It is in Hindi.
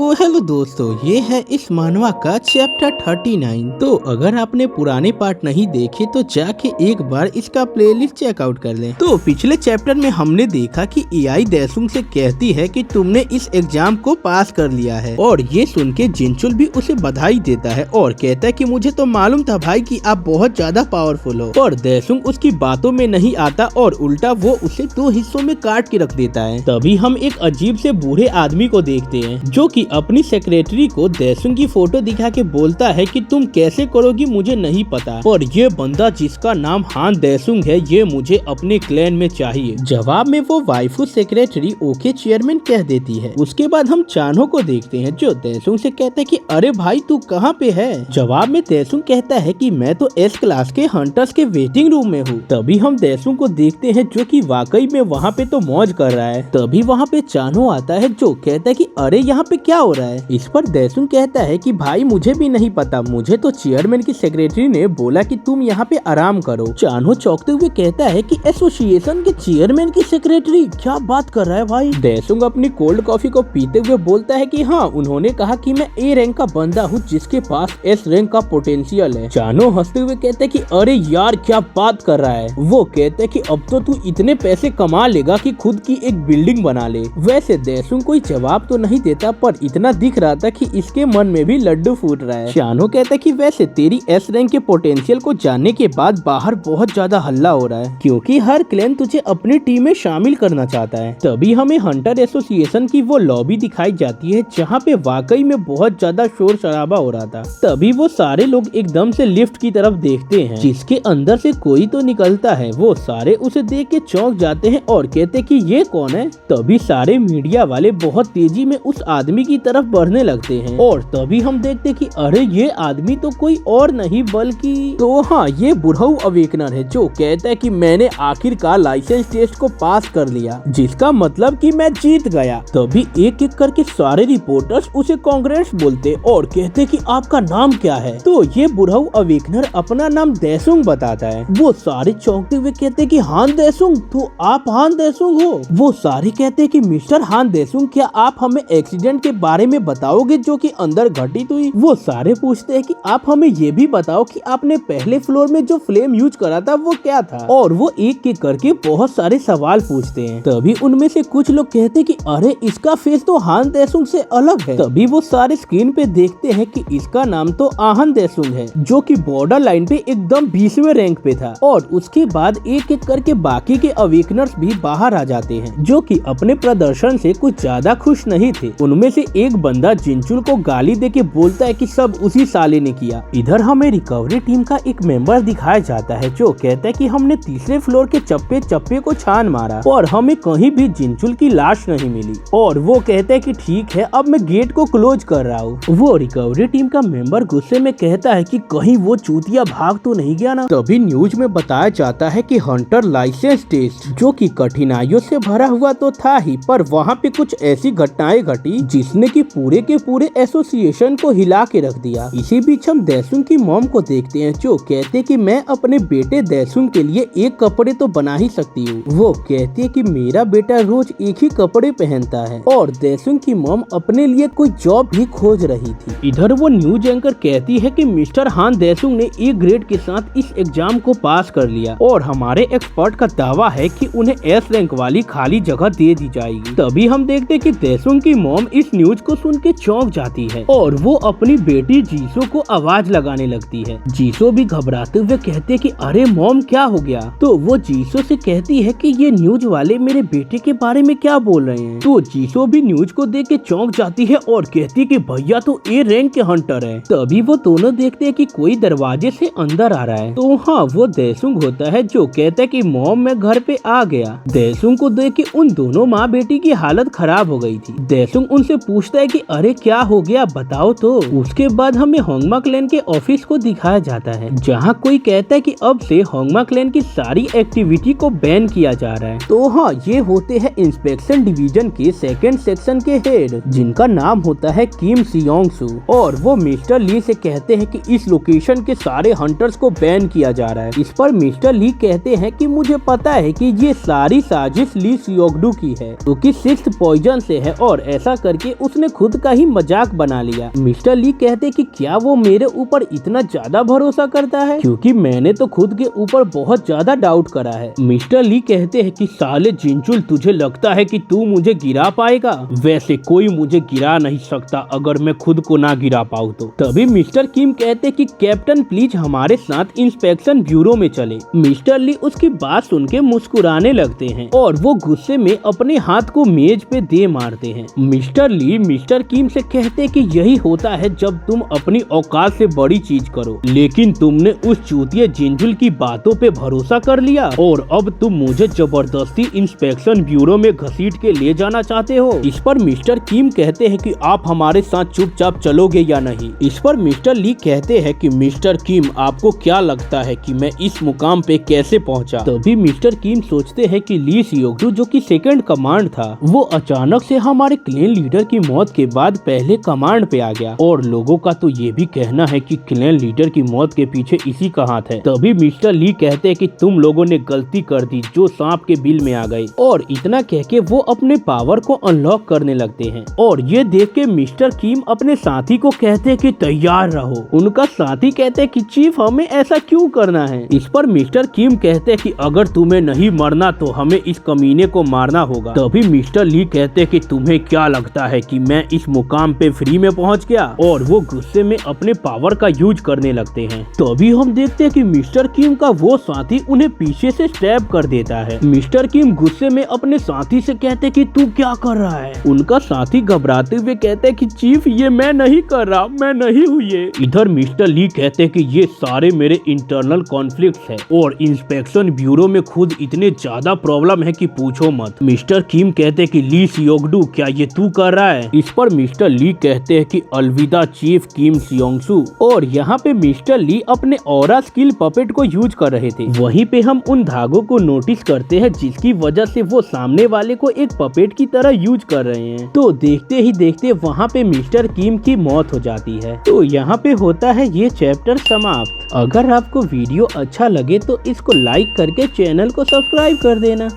तो हेलो दोस्तों, ये है इस मानवा का चैप्टर 39। तो अगर आपने पुराने पार्ट नहीं देखे तो जाके एक बार इसका प्लेलिस्ट चेकआउट कर लें। तो पिछले चैप्टर में हमने देखा कि एआई देसुंग से कहती है कि तुमने इस एग्जाम को पास कर लिया है, और ये सुन के जिनचुल भी उसे बधाई देता है और कहता है कि मुझे तो मालूम था भाई कि आप बहुत ज्यादा पावरफुल हो। और देसुंग उसकी बातों में नहीं आता और उल्टा वो उसे दो हिस्सों में काट के रख देता है। तभी हम एक अजीब से बूढ़े आदमी को देखते हैं जो कि अपनी सेक्रेटरी को देसुंग की फोटो दिखा के बोलता है कि तुम कैसे करोगी मुझे नहीं पता, और ये बंदा जिसका नाम हान देसुंग है ये मुझे अपने क्लैन में चाहिए। जवाब में वो वाइफू सेक्रेटरी ओके चेयरमैन कह देती है। उसके बाद हम चानो को देखते हैं जो देसुंग से कहता है कि अरे भाई तू कहाँ पे है। जवाब में देसुंग कहता है कि मैं तो एस क्लास के हंटर्स के वेटिंग रूम में हूँ। तभी हम देसुंग को देखते हैं जो कि वाकई में वहाँ पे तो मौज कर रहा है। तभी वहाँ पे चानो आता है जो कहता है कि अरे यहाँ पे क्या हो रहा है। इस पर देसुंग कहता है कि भाई मुझे भी नहीं पता, मुझे तो चेयरमैन की सेक्रेटरी ने बोला कि तुम यहाँ पे आराम करो। चानो चौंकते हुए कहता है कि एसोसिएशन के चेयरमैन की सेक्रेटरी, क्या बात कर रहा है भाई। देसुंग अपनी कोल्ड कॉफी को पीते हुए बोलता है कि हाँ, उन्होंने कहा कि मैं ए रैंक का बंदा हूँ जिसके पास एस रैंक का पोटेंशियल है। चानो हंसते हुए कहते है कि अरे यार क्या बात कर रहा है। वो कहते है कि अब तो तू इतने पैसे कमा लेगा कि खुद की एक बिल्डिंग बना ले। वैसे देसुंग कोई जवाब तो नहीं देता, पर इतना दिख रहा था कि इसके मन में भी लड्डू फूट रहा है। चानो कहता है कि वैसे तेरी एस रैंक के पोटेंशियल को जानने के बाद बाहर बहुत ज्यादा हल्ला हो रहा है क्योंकि हर क्लैन तुझे अपनी टीम में शामिल करना चाहता है। तभी हमें हंटर एसोसिएशन की वो लॉबी दिखाई जाती है जहाँ पे वाकई में बहुत ज्यादा शोर शराबा हो रहा था। तभी वो सारे लोग एकदम से लिफ्ट की तरफ देखते हैं जिसके अंदर से कोई तो निकलता है। वो सारे उसे देख के चौंक जाते हैं और कहते कि ये कौन है। तभी सारे मीडिया वाले बहुत तेजी में उस आदमी की तरफ बढ़ने लगते हैं और तभी हम देखते कि अरे ये आदमी तो कोई और नहीं बल्कि तो हाँ, ये बुढ़ऊ अवेकनर है जो कहता है कि मैंने आखिरकार लाइसेंस टेस्ट को पास कर लिया, जिसका मतलब कि मैं जीत गया। तभी एक एक करके सारे रिपोर्टर्स उसे कांग्रेस बोलते और कहते कि आपका नाम क्या है। तो ये बुढ़ऊ अवेकनर अपना नाम देसुंग बताता है। वो सारे चौंकते हुए कहते कि हान देसुंग, तो आप हान देसुंग हो। वो सारे कहते कि मिस्टर हान देसुंग, क्या आप हमें एक्सीडेंट के बारे में बताओगे जो कि अंदर घटित हुई। वो सारे पूछते हैं कि आप हमें ये भी बताओ कि आपने पहले फ्लोर में जो फ्लेम यूज करा था वो क्या था। और वो एक एक करके बहुत सारे सवाल पूछते हैं। तभी उनमें से कुछ लोग कहते कि अरे इसका फेस तो हान देसुंग से अलग है। तभी वो सारे स्क्रीन पे देखते हैं कि इसका नाम तो आहन देसुंग है जो कि बॉर्डर लाइन पे एकदम 20वें रैंक पे था। और उसके बाद एक एक करके बाकी के अवेकनर्स भी बाहर आ जाते हैं जो कि अपने प्रदर्शन से कुछ ज्यादा खुश नहीं थे। उनमें से एक बंदा जिनचुल को गाली देके बोलता है कि सब उसी साले ने किया। इधर हमें रिकवरी टीम का एक मेंबर दिखाया जाता है जो कहता है कि हमने तीसरे फ्लोर के चप्पे चप्पे को छान मारा और हमें कहीं भी जिनचुल की लाश नहीं मिली। और वो कहता है कि ठीक है, अब मैं गेट को क्लोज कर रहा हूँ। वो रिकवरी टीम का मेंबर गुस्से में कहता है कि कहीं वो चूतिया भाग तो नहीं गया ना। तभी न्यूज में बताया जाता है कि हंटर लाइसेंस टेस्ट जो कि कठिनाइयों से भरा हुआ तो था ही, पर वहाँ पे कुछ ऐसी घटनाएं घटी जिसने कि पूरे के पूरे एसोसिएशन को हिला के रख दिया। इसी बीच हम देसुंग की मॉम को देखते हैं जो कहते कि मैं अपने बेटे देसुंग के लिए एक कपड़े तो बना ही सकती हूँ। वो कहती है कि मेरा बेटा रोज एक ही कपड़े पहनता है। और देसुंग की मॉम अपने लिए कोई जॉब भी खोज रही थी। इधर वो न्यूज एंकर कहती है कि मिस्टर हान देसुंग ने ए ग्रेड के साथ इस एग्जाम को पास कर लिया और हमारे एक्सपर्ट का दावा है कि उन्हें एस रैंक वाली खाली जगह दे दी जाएगी। तभी हम देखते कि देसुंग की मॉम इस न्यूज को सुन के चौंक जाती है और वो अपनी बेटी जीसो को आवाज लगाने लगती है। जीसो भी घबराते हुए कहते कि अरे मॉम क्या हो गया। तो वो जीसो से कहती है कि ये न्यूज वाले मेरे बेटे के बारे में क्या बोल रहे हैं। तो जीसो भी न्यूज को देख के चौंक जाती है और कहती कि भैया तो ए रैंक के हंटर है। तभी वो दोनों देखते हैं कि कोई दरवाजे से अंदर आ रहा है। तो हाँ, वो देसुंग होता है जो कहता है कि मॉम मैं घर पे आ गया। देसुंग को देख के उन दोनों माँ बेटी की हालत खराब हो गई थी। देसुंग उनसे पूछता है कि अरे क्या हो गया बताओ। तो उसके बाद हमें होंगमा क्लैन के ऑफिस को दिखाया जाता है जहाँ कोई कहता है कि अब से होंगमा क्लैन की सारी एक्टिविटी को बैन किया जा रहा है। तो हाँ, ये होते हैं इंस्पेक्शन डिवीजन के सेकंड सेक्शन के हेड जिनका नाम होता है किम सियोंग सू। और वो मिस्टर ली से कहते हैं कि इस लोकेशन के सारे हंटर्स को बैन किया जा रहा है। इस पर मिस्टर ली कहते हैं कि मुझे पता है कि ये सारी साजिश ली सियोगडू की है जो कि 6th पॉइजन से है और ऐसा करके उसने उसने खुद का ही मजाक बना लिया। मिस्टर ली कहते कि क्या वो मेरे ऊपर इतना ज्यादा भरोसा करता है, क्योंकि मैंने तो खुद के ऊपर बहुत ज्यादा डाउट करा है। मिस्टर ली कहते हैं कि साले जिंचुल, तुझे लगता है कि तू मुझे गिरा पाएगा? वैसे कोई मुझे गिरा नहीं सकता अगर मैं खुद को ना गिरा पाऊँ तो। तभी मिस्टर किम कहते कि कैप्टन प्लीज हमारे साथ इंस्पेक्शन ब्यूरो में चले। मिस्टर ली उसकी बात सुन के मुस्कुराने लगते हैं और वो गुस्से में अपने हाथ को मेज पे दे मारते हैं। मिस्टर ली मिस्टर किम से कहते कि यही होता है जब तुम अपनी औकात से बड़ी चीज करो, लेकिन तुमने उस चूतिया जिंजुल की बातों पे भरोसा कर लिया और अब तुम मुझे जबरदस्ती इंस्पेक्शन ब्यूरो में घसीट के ले जाना चाहते हो। इस पर मिस्टर किम कहते हैं कि आप हमारे साथ चुपचाप चलोगे या नहीं। इस पर मिस्टर ली कहते हैं कि मिस्टर किम, आपको क्या लगता है कि मैं इस मुकाम पे कैसे पहुंचा? तभी मिस्टर किम सोचते हैं कि ली सियोग्डू जो कि सेकंड कमांड था, वो अचानक से हमारे क्लैन लीडर की मौत के बाद पहले कमांड पे आ गया और लोगों का तो ये भी कहना है कि क्लैन लीडर की मौत के पीछे इसी का हाथ है। तभी मिस्टर ली कहते हैं कि तुम लोगों ने गलती कर दी जो सांप के बिल में आ गई, और इतना कह के वो अपने पावर को अनलॉक करने लगते हैं। और ये देख के मिस्टर किम अपने साथी को कहते हैं कि तैयार रहो। उनका साथी कहते हैं कि चीफ हमें ऐसा क्यों करना है? इस पर मिस्टर किम कहते हैं कि अगर तुम्हें नहीं मरना तो हमें इस कमीने को मारना होगा। तभी मिस्टर ली कहते हैं कि तुम्हें क्या लगता है कि मैं इस मुकाम पे फ्री में पहुंच गया? और वो गुस्से में अपने पावर का यूज करने लगते हैं। तभी हम देखते हैं कि मिस्टर किम का वो साथी उन्हें पीछे से स्टैब कर देता है। मिस्टर किम गुस्से में अपने साथी से कहते हैं कि तू क्या कर रहा है? उनका साथी घबराते हुए कहते हैं कि चीफ ये मैं नहीं कर रहा, मैं नहीं हूँ ये। इधर मिस्टर ली कहते हैं कि ये सारे मेरे इंटरनल कॉन्फ्लिक्ट है और इंस्पेक्शन ब्यूरो में खुद इतने ज्यादा प्रॉब्लम है कि पूछो मत। मिस्टर किम कहते हैं कि ली सियोग्डू, क्या ये तू कर रहा है? इस पर मिस्टर ली कहते हैं कि अलविदा चीफ किम सियोंगसू। और यहाँ पे मिस्टर ली अपने ऑरा स्किल पपेट को यूज कर रहे थे। वहीं पे हम उन धागों को नोटिस करते हैं जिसकी वजह से वो सामने वाले को एक पपेट की तरह यूज कर रहे हैं। तो देखते ही देखते वहाँ पे मिस्टर किम की मौत हो जाती है। तो यहाँ पे होता है ये चैप्टर समाप्त। अगर आपको वीडियो अच्छा लगे तो इसको लाइक करके चैनल को सब्सक्राइब कर देना।